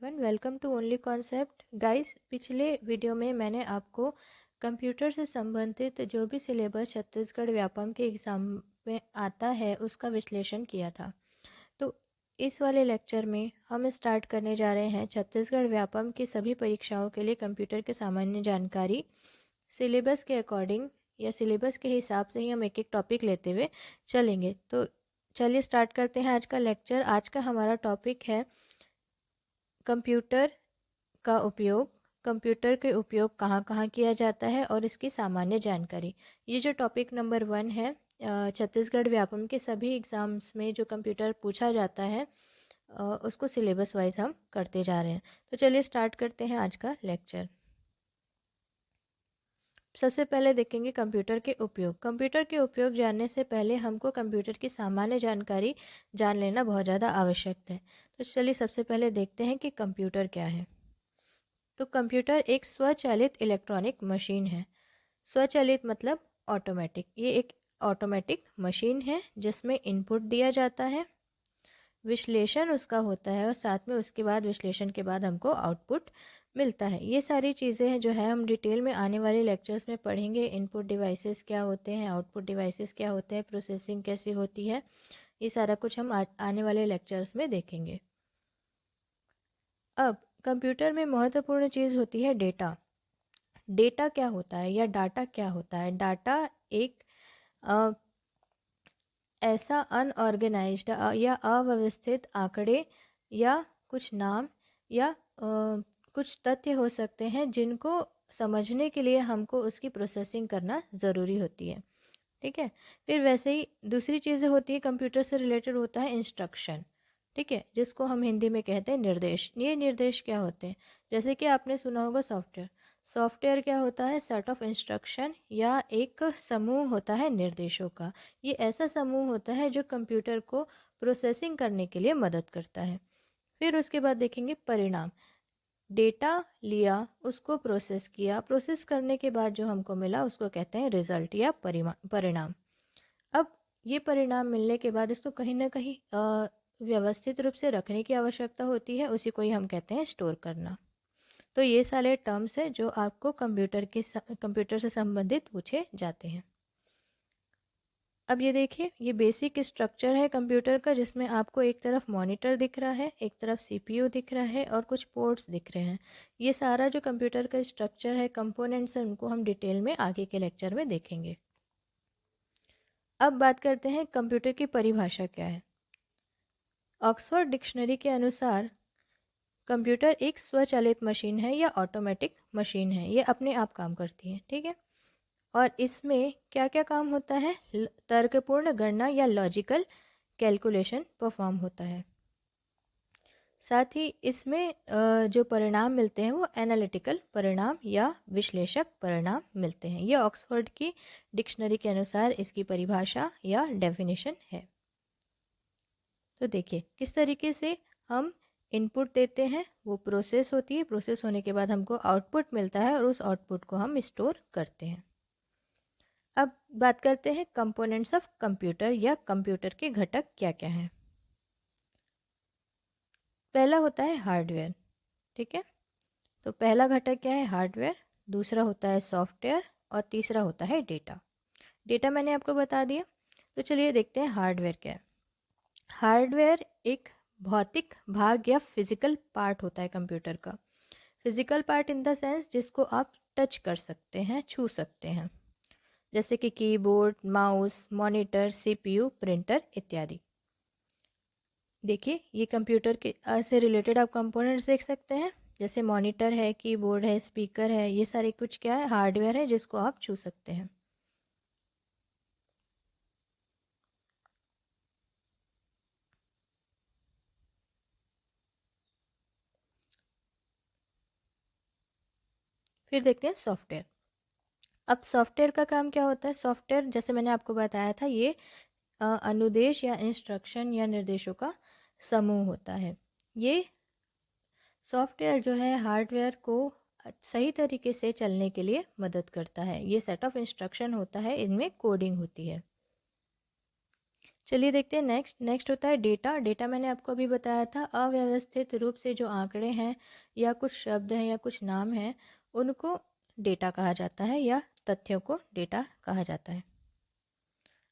Everyone, welcome to only concept. Guys, पिछले video में मैंने आपको कंप्यूटर से संबंधित जो भी सिलेबस छत्तीसगढ़ व्यापम के एग्ज़ाम में आता है उसका विश्लेषण किया था। तो इस वाले लेक्चर में हम स्टार्ट करने जा रहे हैं छत्तीसगढ़ व्यापम की सभी परीक्षाओं के लिए कंप्यूटर के सामान्य जानकारी। सिलेबस के अकॉर्डिंग या सिलेबस के हिसाब से ही हम एक एक टॉपिक लेते हुए चलेंगे। तो चलिए स्टार्ट करते हैं आज का लेक्चर। आज का हमारा टॉपिक है कंप्यूटर का उपयोग। कंप्यूटर के उपयोग कहाँ कहाँ किया जाता है और इसकी सामान्य जानकारी। ये जो टॉपिक नंबर 1 है, छत्तीसगढ़ व्यापम के सभी एग्ज़ाम्स में जो कंप्यूटर पूछा जाता है उसको सिलेबस वाइज हम करते जा रहे हैं। तो चलिए स्टार्ट करते हैं आज का लेक्चर। सबसे पहले देखेंगे कंप्यूटर के उपयोग। कंप्यूटर के उपयोग जानने से पहले हमको कंप्यूटर की सामान्य जानकारी जान लेना बहुत ज़्यादा आवश्यक है। तो चलिए सबसे पहले देखते हैं कि कंप्यूटर क्या है। तो कंप्यूटर एक स्वचालित इलेक्ट्रॉनिक मशीन है। स्वचालित मतलब ऑटोमेटिक। ये एक ऑटोमेटिक मशीन है जिसमें इनपुट दिया जाता है, विश्लेषण उसका होता है और साथ में उसके बाद विश्लेषण के बाद हमको आउटपुट मिलता है। ये सारी चीज़ें हैं जो है हम डिटेल में आने वाले लेक्चर्स में पढ़ेंगे। इनपुट डिवाइसेस क्या होते हैं, आउटपुट डिवाइसेस क्या होते हैं, प्रोसेसिंग कैसी होती है, ये सारा कुछ हम आने वाले लेक्चर्स में देखेंगे। अब कंप्यूटर में महत्वपूर्ण चीज़ होती है डेटा। डेटा क्या होता है या डाटा क्या होता है? डाटा एक ऐसा अनऑर्गेनाइज्ड या अव्यवस्थित आंकड़े या कुछ नाम या कुछ तथ्य हो सकते हैं जिनको समझने के लिए हमको उसकी प्रोसेसिंग करना ज़रूरी होती है। ठीक है। फिर वैसे ही दूसरी चीज़ें होती है कंप्यूटर से रिलेटेड होता है इंस्ट्रक्शन। ठीक है, जिसको हम हिंदी में कहते हैं निर्देश। ये निर्देश क्या होते हैं? जैसे कि आपने सुना होगा सॉफ्टवेयर। सॉफ्टवेयर क्या होता है? सेट ऑफ इंस्ट्रक्शन या एक समूह होता है निर्देशों का। ये ऐसा समूह होता है जो कंप्यूटर को प्रोसेसिंग करने के लिए मदद करता है। फिर उसके बाद देखेंगे परिणाम। डेटा लिया, उसको प्रोसेस किया, प्रोसेस करने के बाद जो हमको मिला उसको कहते हैं रिजल्ट या परिणाम। अब ये परिणाम मिलने के बाद इसको कहीं ना कहीं व्यवस्थित रूप से रखने की आवश्यकता होती है, उसी को ही हम कहते हैं स्टोर करना। तो ये सारे टर्म्स हैं जो आपको कंप्यूटर से संबंधित पूछे जाते हैं। अब ये देखिए, ये बेसिक स्ट्रक्चर है कंप्यूटर का, जिसमें आपको एक तरफ मॉनिटर दिख रहा है, एक तरफ सीपीयू दिख रहा है और कुछ पोर्ट्स दिख रहे हैं। ये सारा जो कंप्यूटर का स्ट्रक्चर है, कंपोनेंट्स हैं, उनको हम डिटेल में आगे के लेक्चर में देखेंगे। अब बात करते हैं कंप्यूटर की परिभाषा क्या है। ऑक्सफोर्ड डिक्शनरी के अनुसार कंप्यूटर एक स्वचालित मशीन है या ऑटोमेटिक मशीन है। ये अपने आप काम करती है। ठीक है। और इसमें क्या क्या काम होता है? तर्कपूर्ण गणना या लॉजिकल कैलकुलेशन परफॉर्म होता है। साथ ही इसमें जो परिणाम मिलते हैं वो एनालिटिकल परिणाम या विश्लेषक परिणाम मिलते हैं। ये ऑक्सफोर्ड की डिक्शनरी के अनुसार इसकी परिभाषा या डेफिनेशन है। तो देखिए किस तरीके से हम इनपुट देते हैं, वो प्रोसेस होती है, प्रोसेस होने के बाद हमको आउटपुट मिलता है और उस आउटपुट को हम स्टोर करते हैं। अब बात करते हैं कंपोनेंट्स ऑफ कंप्यूटर या कंप्यूटर के घटक क्या क्या हैं। पहला होता है हार्डवेयर। ठीक है। तो पहला घटक क्या है? हार्डवेयर। दूसरा होता है सॉफ्टवेयर और तीसरा होता है डेटा। डेटा मैंने आपको बता दिया। तो चलिए देखते हैं हार्डवेयर क्या है। हार्डवेयर एक भौतिक भाग या फिजिकल पार्ट होता है कंप्यूटर का। Physical part in the sense जिसको आप टच कर सकते हैं, छू सकते हैं, जैसे कि keyboard, mouse, monitor, CPU, printer इत्यादि। देखिए ये कंप्यूटर के से रिलेटेड आप कंपोनेंट्स देख सकते हैं, जैसे मॉनिटर है, कीबोर्ड है, स्पीकर है, ये सारे कुछ क्या है? हार्डवेयर है जिसको आप छू सकते हैं। फिर देखते हैं सॉफ्टवेयर। अब सॉफ्टवेयर का काम क्या होता है? सॉफ्टवेयर जैसे मैंने आपको बताया था, ये अनुदेश या इंस्ट्रक्शन या निर्देशों का समूह होता है। ये सॉफ्टवेयर जो है हार्डवेयर को सही तरीके से चलने के लिए मदद करता है। ये सेट ऑफ इंस्ट्रक्शन होता है, इनमें कोडिंग होती है। चलिए देखते हैं नेक्स्ट होता है डेटा। डेटा मैंने आपको अभी बताया था, अव्यवस्थित रूप से जो आंकड़े हैं या कुछ शब्द हैं या कुछ नाम हैं उनको डेटा कहा जाता है या तथ्यों को डेटा कहा जाता है।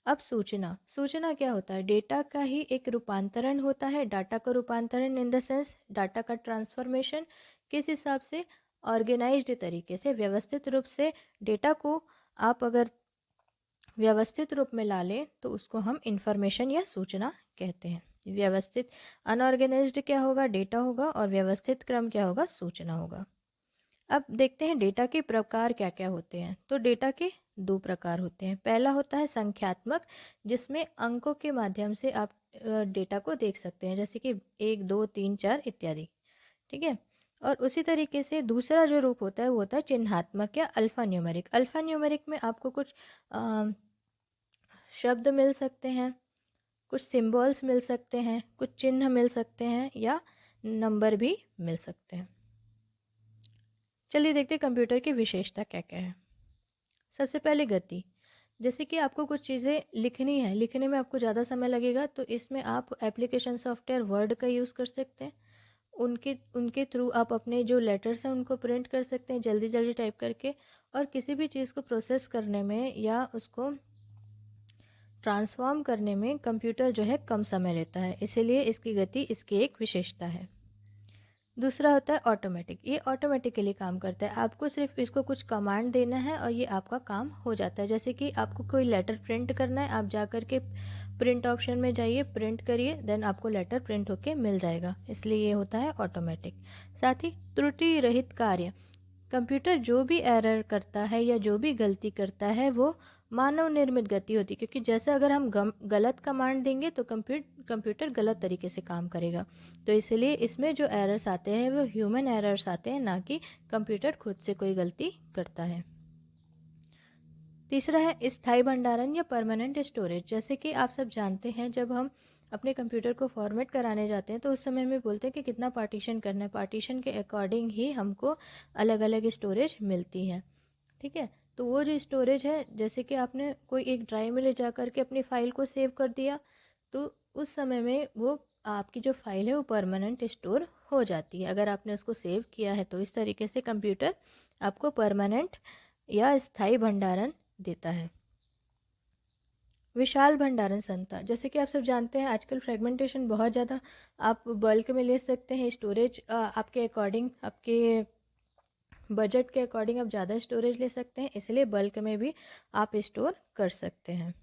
अब सूचना, सूचना क्या होता है? डेटा का ही एक रूपांतरण होता है। डाटा का रूपांतरण इन द सेंस डाटा का ट्रांसफॉर्मेशन किस हिसाब से? ऑर्गेनाइज्ड तरीके से, व्यवस्थित रूप से। डेटा को आप अगर व्यवस्थित रूप में ला लें तो उसको हम इंफॉर्मेशन या सूचना कहते हैं। व्यवस्थित, अनऑर्गेनाइज्ड क्या होगा? डेटा होगा, और व्यवस्थित क्रम क्या होगा? सूचना होगा। अब देखते हैं डेटा के प्रकार क्या क्या होते हैं। तो डेटा के दो प्रकार होते हैं। पहला होता है संख्यात्मक, जिसमें अंकों के माध्यम से आप डेटा को देख सकते हैं, जैसे कि 1 2 3 4 इत्यादि। ठीक है। और उसी तरीके से दूसरा जो रूप होता है वो होता है चिन्हात्मक या अल्फा न्यूमेरिक। अल्फा न्यूमेरिक में आपको कुछ शब्द मिल सकते हैं, कुछ सिंबल्स मिल सकते हैं, कुछ चिन्ह मिल सकते हैं, या नंबर भी मिल सकते हैं। चलिए देखते हैं कंप्यूटर की विशेषता क्या क्या है। सबसे पहले गति। जैसे कि आपको कुछ चीज़ें लिखनी है, लिखने में आपको ज़्यादा समय लगेगा, तो इसमें आप एप्लीकेशन सॉफ्टवेयर वर्ड का यूज़ कर सकते हैं। उनके उनके थ्रू आप अपने जो लेटर्स हैं उनको प्रिंट कर सकते हैं जल्दी जल्दी टाइप करके। और किसी भी चीज़ को प्रोसेस करने में या उसको ट्रांसफॉर्म करने में कंप्यूटर जो है कम समय लेता है, इसीलिए इसकी गति इसकी एक विशेषता है। दूसरा होता है ऑटोमेटिक। ये ऑटोमेटिकली काम करता है, आपको सिर्फ इसको कुछ कमांड देना है और ये आपका काम हो जाता है। जैसे कि आपको कोई लेटर प्रिंट करना है, आप जा कर के प्रिंट ऑप्शन में जाइए, प्रिंट करिए, देन आपको लेटर प्रिंट होके मिल जाएगा, इसलिए ये होता है ऑटोमेटिक। साथ ही त्रुटि रहित कार्य। कंप्यूटर जो भी एरर करता है या जो भी गलती करता है वो मानव निर्मित गति होती है, क्योंकि जैसे अगर हम गलत कमांड देंगे तो कंप्यूटर गलत तरीके से काम करेगा। तो इसलिए इसमें जो एरर्स आते हैं वो ह्यूमन एरर्स आते हैं, ना कि कंप्यूटर खुद से कोई गलती करता है। तीसरा है स्थायी भंडारण या परमानेंट स्टोरेज। जैसे कि आप सब जानते हैं, जब हम अपने कंप्यूटर को फॉर्मेट कराने जाते हैं तो उस समय में बोलते हैं कि कितना पार्टीशन करना है, पार्टीशन के अकॉर्डिंग ही हमको अलग अलग स्टोरेज मिलती है। ठीक है। तो वो जो स्टोरेज है, जैसे कि आपने कोई एक ड्राइव में ले जा करके अपनी फ़ाइल को सेव कर दिया, तो उस समय में वो आपकी जो फाइल है वो परमानेंट स्टोर हो जाती है, अगर आपने उसको सेव किया है तो। इस तरीके से कंप्यूटर आपको परमानेंट या स्थायी भंडारण देता है। विशाल भंडारण क्षमता। जैसे कि आप सब जानते हैं आजकल फ्रेगमेंटेशन बहुत ज़्यादा, आप बल्क में ले सकते हैं स्टोरेज, आपके अकॉर्डिंग, आपके बजट के अकॉर्डिंग आप ज़्यादा स्टोरेज ले सकते हैं, इसलिए बल्क में भी आप स्टोर कर सकते हैं।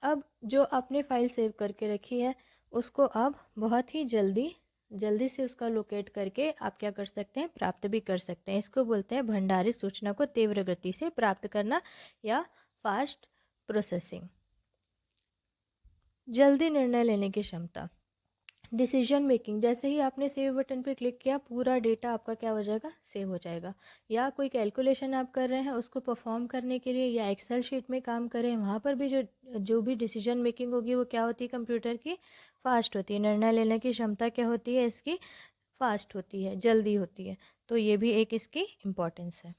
अब जो आपने फाइल सेव करके रखी है उसको आप बहुत ही जल्दी से उसका लोकेट करके आप क्या कर सकते हैं? प्राप्त भी कर सकते हैं। इसको बोलते हैं भंडारित सूचना को तीव्र गति से प्राप्त करना या फास्ट प्रोसेसिंग। जल्दी निर्णय लेने की क्षमता, डिसीजन मेकिंग। जैसे ही आपने सेव बटन पे क्लिक किया पूरा डेटा आपका क्या हो जाएगा? सेव हो जाएगा। या कोई कैलकुलेशन आप कर रहे हैं उसको परफॉर्म करने के लिए, या एक्सेल शीट में काम करें, वहाँ पर भी जो भी डिसीजन मेकिंग होगी वो क्या होती है? कंप्यूटर की फास्ट होती है। निर्णय लेने की क्षमता क्या होती है इसकी? फास्ट होती है, जल्दी होती है। तो ये भी एक इसकी इम्पोर्टेंस है।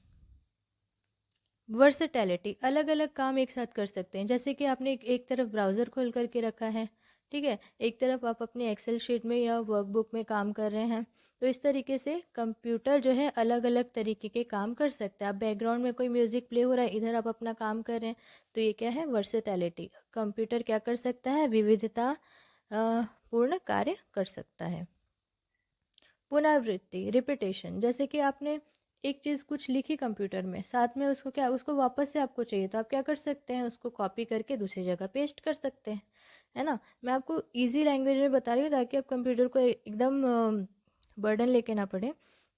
वर्सेटैलिटी, अलग अलग काम एक साथ कर सकते हैं। जैसे कि आपने एक तरफ ब्राउज़र खोल करके रखा है, ठीक है, एक तरफ आप अपनी एक्सेल शीट में या वर्कबुक में काम कर रहे हैं, तो इस तरीके से कंप्यूटर जो है अलग अलग तरीके के काम कर सकता है। आप बैकग्राउंड में कोई म्यूज़िक प्ले हो रहा है, इधर आप अपना काम कर रहे हैं, तो ये क्या है? वर्सेटैलिटी। कंप्यूटर क्या कर सकता है? विविधता पूर्ण कार्य कर सकता है। पुनरावृत्ति, रिपीटेशन। जैसे कि आपने एक चीज़ कुछ लिखी कंप्यूटर में, साथ में उसको क्या, उसको वापस से आपको चाहिए, तो आप क्या कर सकते हैं? उसको कॉपी करके दूसरी जगह पेस्ट कर सकते हैं, है ना। मैं आपको इजी लैंग्वेज में बता रही हूँ ताकि आप कंप्यूटर को एकदम बर्डन लेके ना पड़े।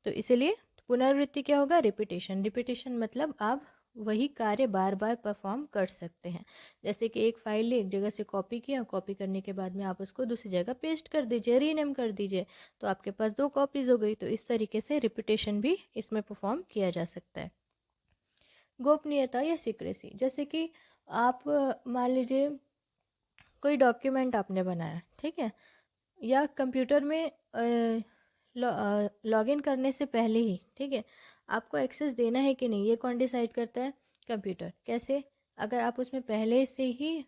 तो इसीलिए पुनरावृत्ति क्या होगा? रिपीटेशन। रिपीटेशन मतलब आप वही कार्य बार बार परफॉर्म कर सकते हैं। जैसे कि एक फाइल एक जगह से कॉपी किया, कॉपी करने के बाद में आप उसको दूसरी जगह पेस्ट कर दीजिए, रीनेम कर दीजिए, तो आपके पास 2 कॉपीज़ हो गई। तो इस तरीके से रिपीटेशन भी इसमें परफॉर्म किया जा सकता है। गोपनीयता या सीक्रेसी। जैसे कि आप मान लीजिए कोई डॉक्यूमेंट आपने बनाया, ठीक है, या कंप्यूटर में लॉगिन करने से पहले ही, ठीक है, आपको एक्सेस देना है कि नहीं, ये कौन डिसाइड करता है? कंप्यूटर। कैसे? अगर आप उसमें पहले से ही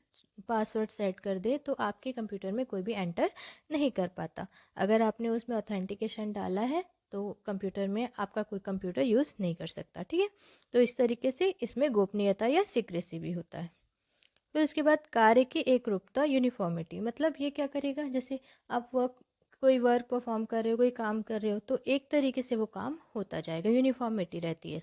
पासवर्ड सेट कर दे तो आपके कंप्यूटर में कोई भी एंटर नहीं कर पाता। अगर आपने उसमें ऑथेंटिकेशन डाला है तो कंप्यूटर में आपका कोई कंप्यूटर यूज़ नहीं कर सकता, ठीक है। तो इस तरीके से इसमें गोपनीयता या सीक्रेसी भी होता है। फिर उसके बाद कार्य की एकरूपता, यूनिफॉर्मिटी, मतलब ये क्या करेगा, जैसे आप कोई वर्क परफॉर्म कर रहे हो, कोई काम कर रहे हो, तो एक तरीके से वो काम होता जाएगा, यूनिफॉर्मिटी रहती है।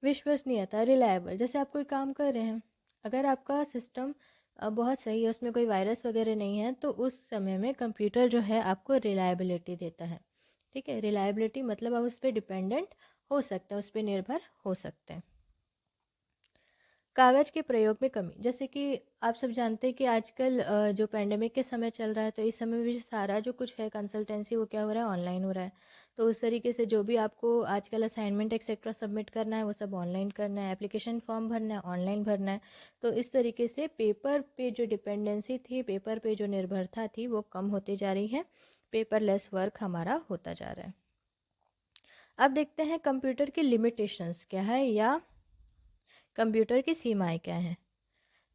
विश्वसनीयता, रिलायबल, जैसे आप कोई काम कर रहे हैं, अगर आपका सिस्टम बहुत सही है, उसमें कोई वायरस वगैरह नहीं है, तो उस समय में कंप्यूटर जो है आपको रिलायबिलिटी देता है, ठीक है। रिलायबिलिटी मतलब आप उस पर डिपेंडेंट हो सकते हैं, उस पर निर्भर हो सकते हैं। कागज़ के प्रयोग में कमी, जैसे कि आप सब जानते हैं कि आजकल जो पैंडेमिक के समय चल रहा है, तो इस समय भी सारा जो कुछ है कंसल्टेंसी वो क्या हो रहा है, ऑनलाइन हो रहा है। तो उस तरीके से जो भी आपको आजकल असाइनमेंट एक्सेट्रा सबमिट करना है वो सब ऑनलाइन करना है, एप्लीकेशन फॉर्म भरना है ऑनलाइन भरना है। तो इस तरीके से पेपर पे जो डिपेंडेंसी थी, पेपर पे जो निर्भरता थी, वो कम होती जा रही है, पेपरलेस वर्क हमारा होता जा रहा है। अब देखते हैं कंप्यूटर की लिमिटेशंस क्या है या कंप्यूटर की सीमाएं क्या हैं।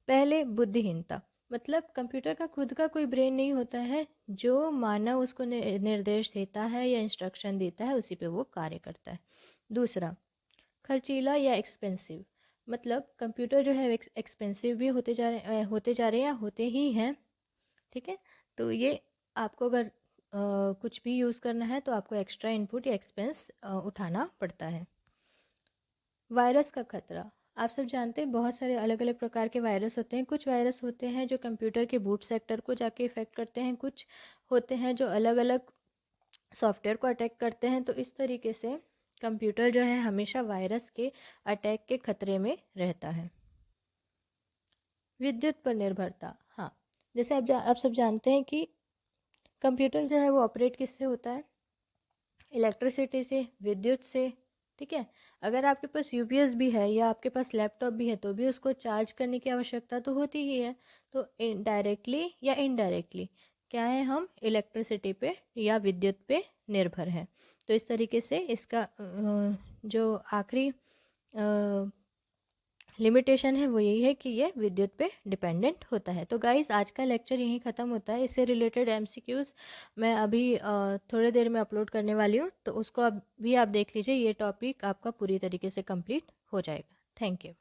पहले, बुद्धिहीनता, मतलब कंप्यूटर का खुद का कोई ब्रेन नहीं होता है, जो मानव उसको निर्देश देता है या इंस्ट्रक्शन देता है उसी पे वो कार्य करता है। दूसरा, खर्चीला या एक्सपेंसिव, मतलब कंप्यूटर जो है एक्सपेंसिव भी होते जा रहे हैं या होते ही हैं, ठीक है। तो ये आपको अगर कुछ भी यूज़ करना है तो आपको एक्स्ट्रा इनपुट या एक्सपेंस उठाना पड़ता है। वायरस का खतरा, आप सब जानते हैं बहुत सारे अलग अलग प्रकार के वायरस होते हैं। कुछ वायरस होते हैं जो कंप्यूटर के बूट सेक्टर को जाके इफ़ेक्ट करते हैं, कुछ होते हैं जो अलग अलग सॉफ्टवेयर को अटैक करते हैं। तो इस तरीके से कंप्यूटर जो है हमेशा वायरस के अटैक के खतरे में रहता है। विद्युत पर निर्भरता, हाँ, जैसे आप सब जानते हैं कि कंप्यूटर जो है वो ऑपरेट किससे होता है, इलेक्ट्रिसिटी से, विद्युत से, ठीक है। अगर आपके पास यूपीएस भी है या आपके पास लैपटॉप भी है तो भी उसको चार्ज करने की आवश्यकता तो होती ही है। तो डायरेक्टली या इनडायरेक्टली क्या है, हम इलेक्ट्रिसिटी पे या विद्युत पे निर्भर हैं। तो इस तरीके से इसका जो आखिरी लिमिटेशन है वो यही है कि ये विद्युत पे डिपेंडेंट होता है। तो गाइस, आज का लेक्चर यहीं ख़त्म होता है। इससे रिलेटेड एमसीक्यूज़ मैं अभी थोड़ी देर में अपलोड करने वाली हूँ, तो उसको अभी आप देख लीजिए, ये टॉपिक आपका पूरी तरीके से कंप्लीट हो जाएगा। Thank you.